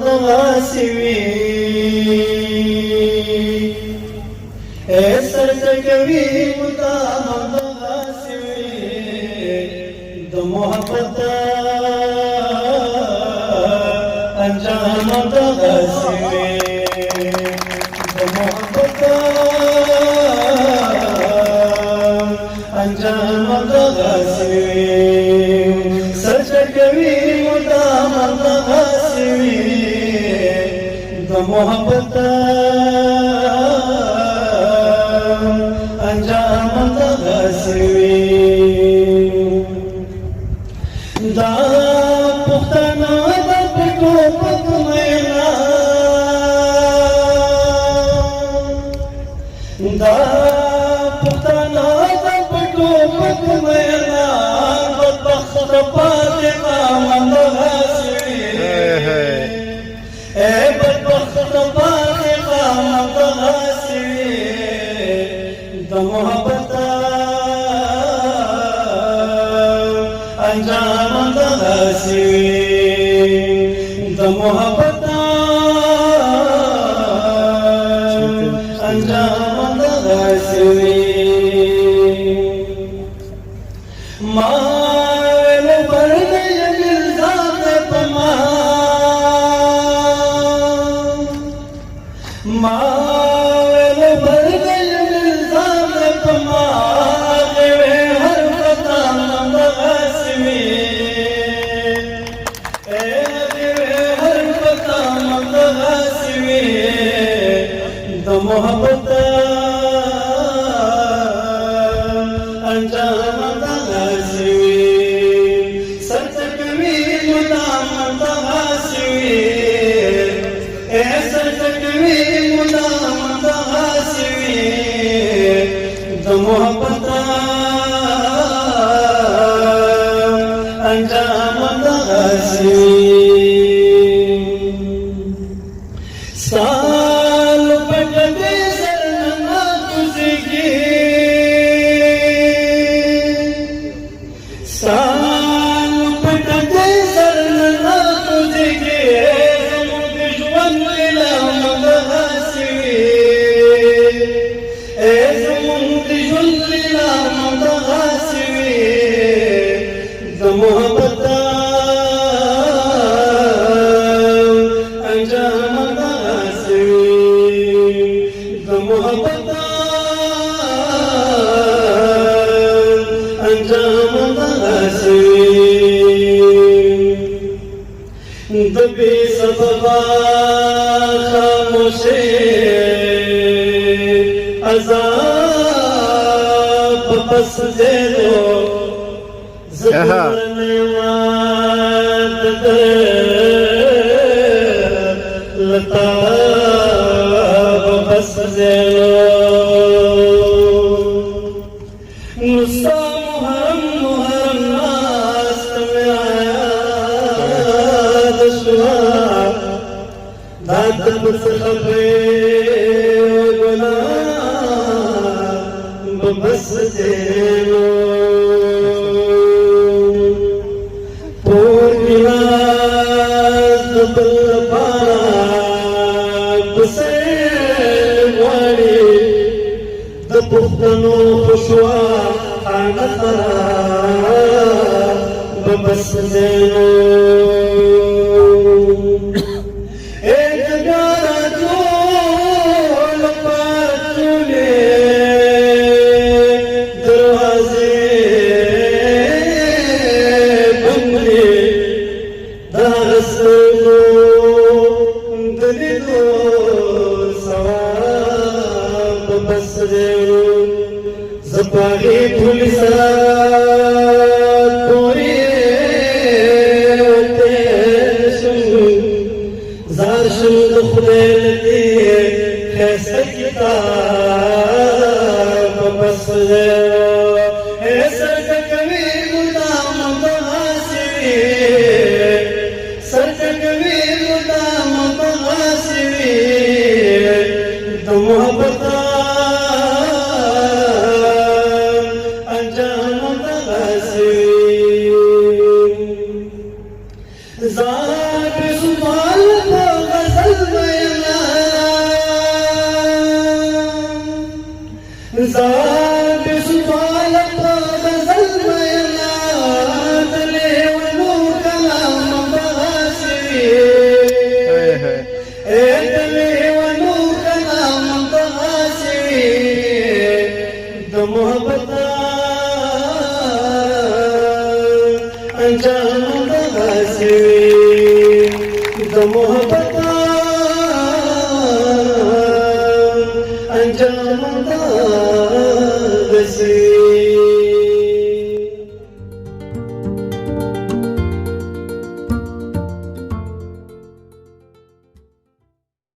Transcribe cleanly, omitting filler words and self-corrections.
دغاسې وي سجده کوي مدام دغاسې وي د محبت انجام دغاسې وي د محبت انجام دغاسې وي سجده کوي مدام دغاسې وي د محبت انجام دغاسې وي دا پښتانه د پټو پټ مینا دا پښتانه د پټو پټ مینا بدبخت پاتې قام دغاسې وي بدبخت پاتې قام دغاسې وي د محبت انجام دغاسې وي د محبت انجام دغاسې وي ما ویلو پردی ګلزار په ما ویلو پردی ګلزار په ما هر وطن دغاسې وي هر وطن دغاسې وي د محبت انجام دغاسې وي سجده کوي مدام دغاسې وي سجده کوي مدام دغاسې وي د محبت انجام دغاسې وي سال پټ دې سرنا کوزيږي سال پټ دې سرنا کوزيږي زموږ ژوند لام دغاسې وي زموږ ژوند لام دغاسې وي د محبت انجام دغاسې وي د محبت انجام دغاسې وي د بې سببه خاموشۍ عذاب پس زیدو زکرنی واد لطاب پس زیدو نستا محرم محرم ناست میں آیا دشوا داد پس خبرے بس دیو پورنیا دبل پارا بسے واری د پښتنو خوشوا آنا خرا بس دیو زپاغی پولیسات پوری محبت انجام دغسې د محبت انجام